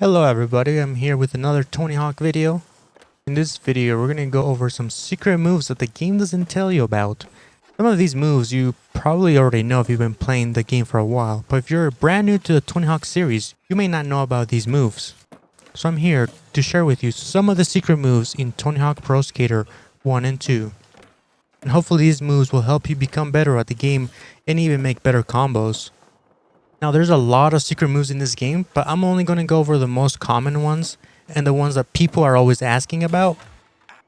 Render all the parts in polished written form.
Hello everybody, I'm here with another Tony Hawk video. In this video we're gonna go over some secret moves that the game doesn't tell you about. Some of these moves you probably already know if you've been playing the game for a while, but if you're brand new to the Tony Hawk series, you may not know about these moves. So I'm here to share with you some of the secret moves in Tony Hawk Pro Skater 1 and 2. And hopefully these moves will help you become better at the game and even make better combos. Now there's a lot of secret moves in this game, but I'm only going to go over the most common ones and the ones that people are always asking about.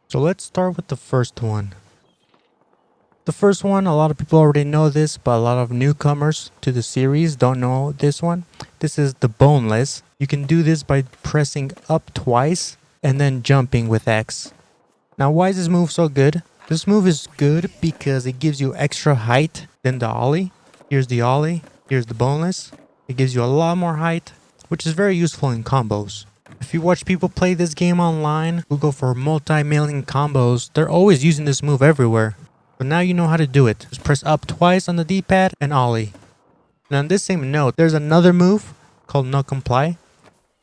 So let's start with the first one. The first one, a lot of people already know this, but a lot of newcomers to the series don't know this one. This is the Boneless. You can do this by pressing up twice and then jumping with X. Now why is this move so good? This move is good because it gives you extra height than the ollie. Here's the ollie. Here's the Boneless. It gives you a lot more height, which is very useful in combos. If you watch people play this game online who go for multi-million combos, they're always using this move everywhere. But now you know how to do it. Just press up twice on the D-pad and ollie. Now on this same note, there's another move called no comply.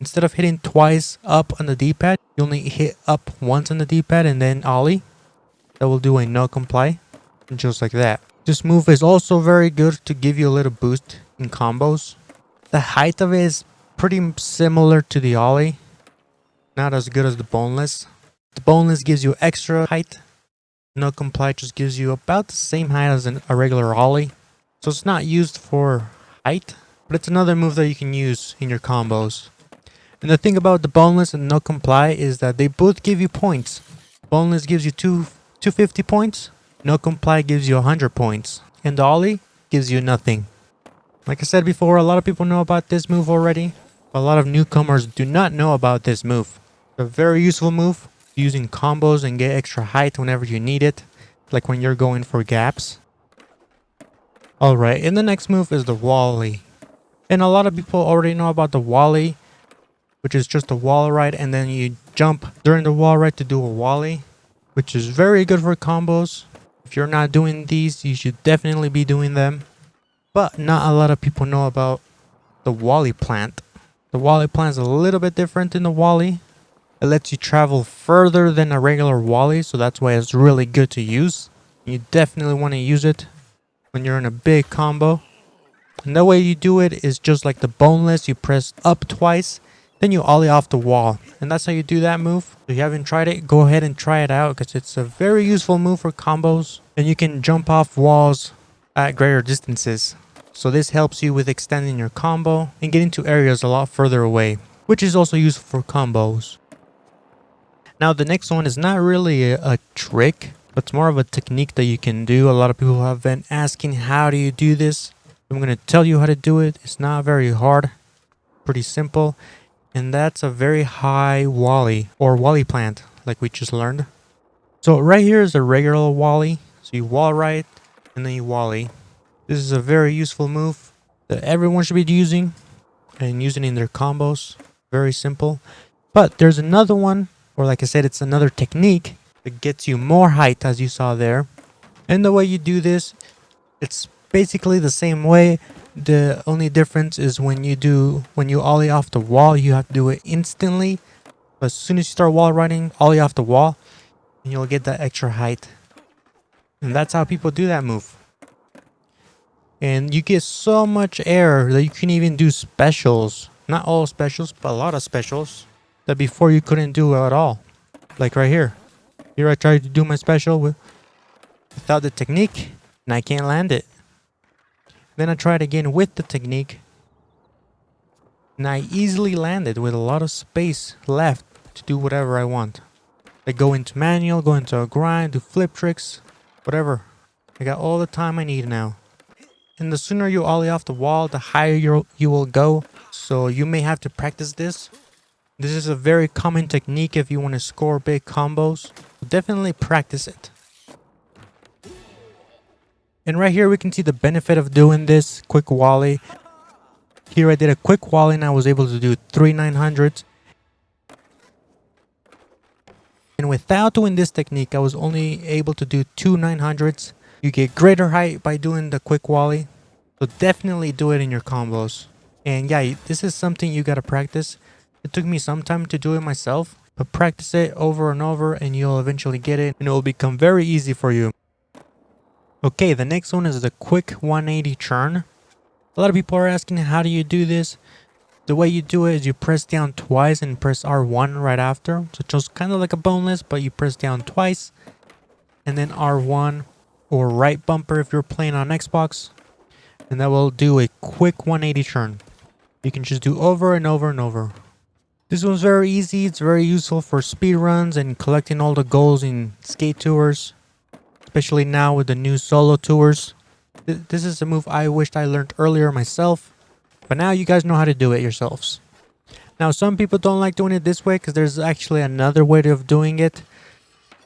Instead of hitting twice up on the D-pad, you only hit up once on the D-pad and then ollie. That will do a no comply, just like that. This move is also very good to give you a little boost in combos. The height of it is pretty similar to the ollie. Not as good as the Boneless. The Boneless gives you extra height. No comply just gives you about the same height as a regular ollie. So it's not used for height, but it's another move that you can use in your combos. And the thing about the Boneless and no comply is that they both give you points. Boneless gives you 250 points. No comply gives you 100 points. And the ollie gives you nothing. Like I said before, a lot of people know about this move already. But a lot of newcomers do not know about this move. It's a very useful move. Using combos and get extra height whenever you need it. Like when you're going for gaps. Alright, and the next move is the Wallie. And a lot of people already know about the Wallie, which is just a wall ride and then you jump during the wall ride to do a Wallie, which is very good for combos. If you're not doing these, you should definitely be doing them. But not a lot of people know about the WalliePlant. The WalliePlant is a little bit different than the Wallie. It lets you travel further than a regular Wallie, so that's why it's really good to use. You definitely want to use it when you're in a big combo. And the way you do it is just like the Boneless. You press up twice, then you ollie off the wall. And that's how you do that move. If you haven't tried it, go ahead and try it out because it's a very useful move for combos. And you can jump off walls at greater distances. So this helps you with extending your combo and getting to areas a lot further away, which is also useful for combos. Now the next one is not really a trick, but it's more of a technique that you can do. A lot of people have been asking, how do you do this? I'm going to tell you how to do it. It's not very hard, pretty simple. And that's a very high Wallie or WalliePlant, like we just learned. So right here is a regular Wallie. So you wall ride and then you Wallie. This is a very useful move that everyone should be using and using in their combos. Very simple. But there's another one, or like I said, it's another technique that gets you more height as you saw there. And the way you do this, it's basically the same way. The only difference is when you ollie off the wall, you have to do it instantly. But as soon as you start wall riding, ollie off the wall, and you'll get that extra height. And that's how people do that move. And you get so much air that you can even do specials. Not all specials, but a lot of specials that before you couldn't do at all. Like right here. Here I tried to do my special without the technique, and I can't land it. Then I tried again with the technique, and I easily landed with a lot of space left to do whatever I want. Like go into manual, go into a grind, do flip tricks, whatever. I got all the time I need now. And the sooner you ollie off the wall, the higher you will go. So you may have to practice this. This is a very common technique if you want to score big combos. Definitely practice it. And right here we can see the benefit of doing this quick Wallie. Here I did a quick Wallie and I was able to do 3 900s. And without doing this technique, I was only able to do 2 900s. You get greater height by doing the quick Wallie. So definitely do it in your combos. And yeah, this is something you gotta practice. It took me some time to do it myself, but practice it over and over and you'll eventually get it and it will become very easy for you. Okay, the next one is the quick 180 churn. A lot of people are asking, how do you do this? The way you do it is you press down twice and press R1 right after. So just kind of like a boneless, but you press down twice and then R1 or right bumper if you're playing on Xbox. And that will do a quick 180 churn. You can just do over and over and over. This one's very easy. It's very useful for speed runs and collecting all the goals in skate tours. Especially now with the new solo tours. This is a move I wished I learned earlier myself. But now you guys know how to do it yourselves. Now some people don't like doing it this way because there's actually another way of doing it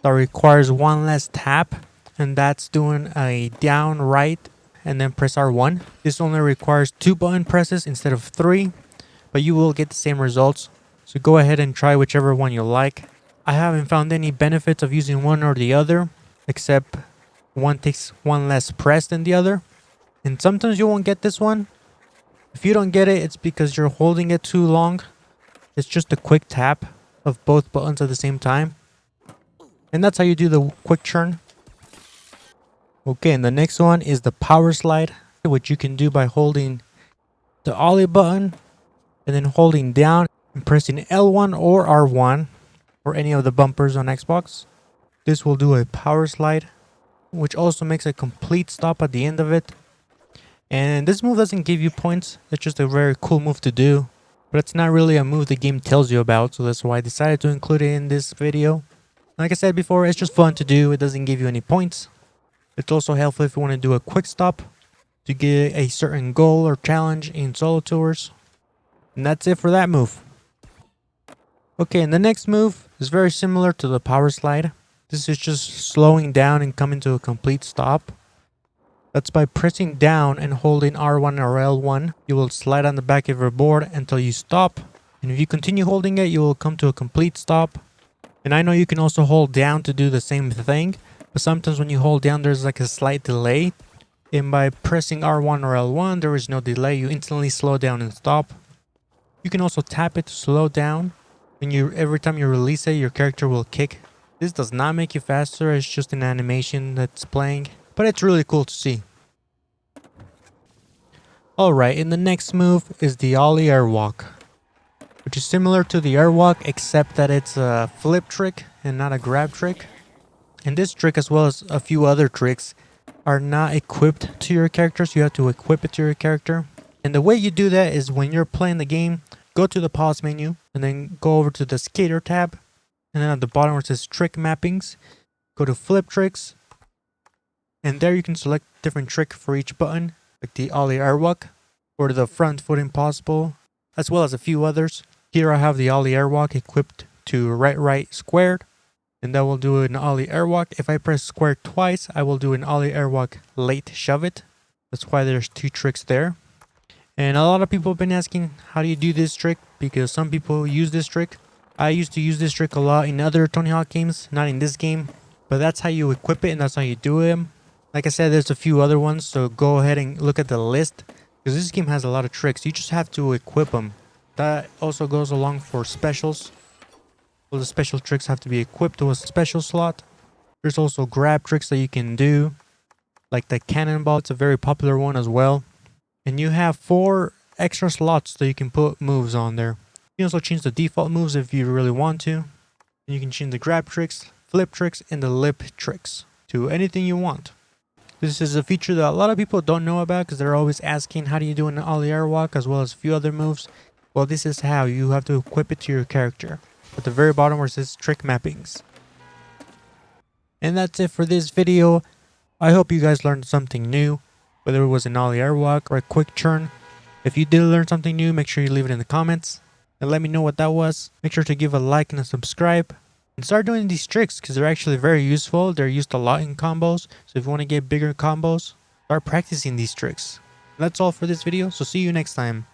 that requires one less tap. And that's doing a down right and then press R1. This only requires 2 button presses instead of 3. But you will get the same results. So go ahead and try whichever one you like. I haven't found any benefits of using one or the other. Except one takes one less press than the other. And sometimes you won't get this one. If you don't get it, it's because you're holding it too long. It's just a quick tap of both buttons at the same time. And that's how you do the quick churn. Okay, and the next one is the power slide, which you can do by holding the ollie button and then holding down and pressing L1 or R1 or any of the bumpers on Xbox. This will do a power slide, which also makes a complete stop at the end of it. And this move doesn't give you points. It's just a very cool move to do. But it's not really a move the game tells you about. So that's why I decided to include it in this video. Like I said before, it's just fun to do. It doesn't give you any points. It's also helpful if you want to do a quick stop to get a certain goal or challenge in solo tours. And that's it for that move. Okay, and the next move is very similar to the power slide. This is just slowing down and coming to a complete stop. That's by pressing down and holding R1 or L1. You will slide on the back of your board until you stop. And if you continue holding it, you will come to a complete stop. And I know you can also hold down to do the same thing. But sometimes when you hold down, there's like a slight delay. And by pressing R1 or L1, there is no delay. You instantly slow down and stop. You can also tap it to slow down. And every time you release it, your character will kick. This does not make you faster. It's just an animation that's playing. But it's really cool to see. Alright, and the next move is the ollie airwalk, which is similar to the airwalk except that it's a flip trick and not a grab trick. And this trick, as well as a few other tricks, are not equipped to your character, so you have to equip it to your character. And the way you do that is when you're playing the game, go to the pause menu and then go over to the skater tab. And then at the bottom where it says trick mappings, go to flip tricks. And there you can select different trick for each button, like the ollie airwalk or the front foot impossible, as well as a few others. Here I have the ollie airwalk equipped to right squared, and that will do an ollie airwalk. If I press square twice, I will do an ollie airwalk late shove it. That's why there's 2 tricks there. And a lot of people have been asking, how do you do this trick? Because some people use this trick. I used to use this trick a lot in other Tony Hawk games, not in this game. But that's how you equip it and that's how you do it. Like I said, there's a few other ones, so go ahead and look at the list. Because this game has a lot of tricks. You just have to equip them. That also goes along for specials. All the special tricks have to be equipped to a special slot. There's also grab tricks that you can do. Like the cannonball, it's a very popular one as well. And you have 4 extra slots that you can put moves on there. You can also change the default moves if you really want to. And you can change the grab tricks, flip tricks, and the lip tricks to anything you want. This is a feature that a lot of people don't know about because they're always asking, how do you do an ollie airwalk, as well as a few other moves. Well, this is how you have to equip it to your character. At the very bottom where it says trick mappings. And that's it for this video. I hope you guys learned something new, whether it was an ollie airwalk or a quick churn. If you did learn something new, make sure you leave it in the comments and let me know what that was. Make sure to give a like and a subscribe. And start doing these tricks because they're actually very useful. They're used a lot in combos. So if you want to get bigger combos, start practicing these tricks. And that's all for this video. So see you next time.